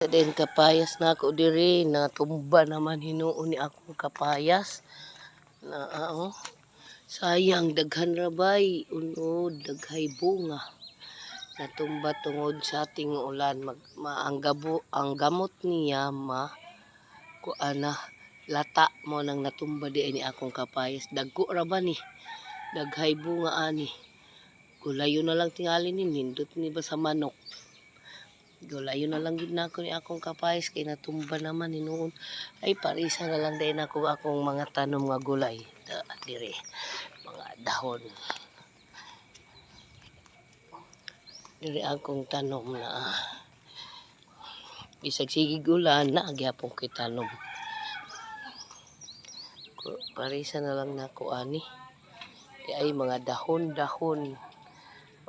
din kapayas na ako diri, natumba naman hinuon ni akong kapayas. Na sayang daghan ra bay, unod daghay bunga. Natumba tungod sa ating ulan, ang gamot niya kuana lata mo nang natumba di ni akong kapayas. Dagko ra ba ni? Daghay bunga ani. Gulayo na lang tingali ni nindot ni ba sa manok. Gulayo na lang gid nako ni akong kapayas kay natumba naman hinuon. Ay parisa na lang din ako akong mga tanom nga gulay. Dire mga dahon. Dire akong tanom na bisag sige ulan na gyapon ko'y tanom. Parisa na lang nako ani. Ay mga dahon-dahon.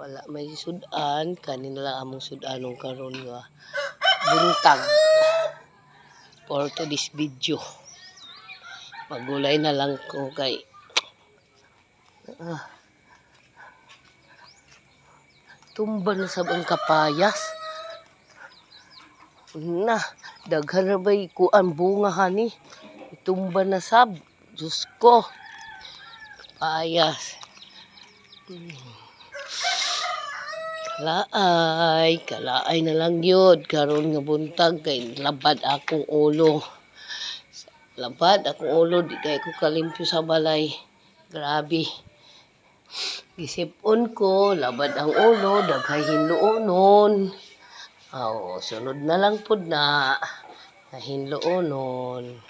Wala may sudan, kanin lang among sudanong karon nga buntag. For to this video. Magulay na lang ko kay tumba na sab ang kapayas. Na, daghan ra bay kuan bunga hani. Tumba na sab. Diyos ko. Kapayas. Kalaay na lang yun. Karon nga buntag kay labad akong ulo. Labad akong ulo, di kay ko kalimpyo sa balay. Grabe. Gisipon ko, labad ang ulo, daghay hinluonon. Sunod na lang pud na. Hinluonon.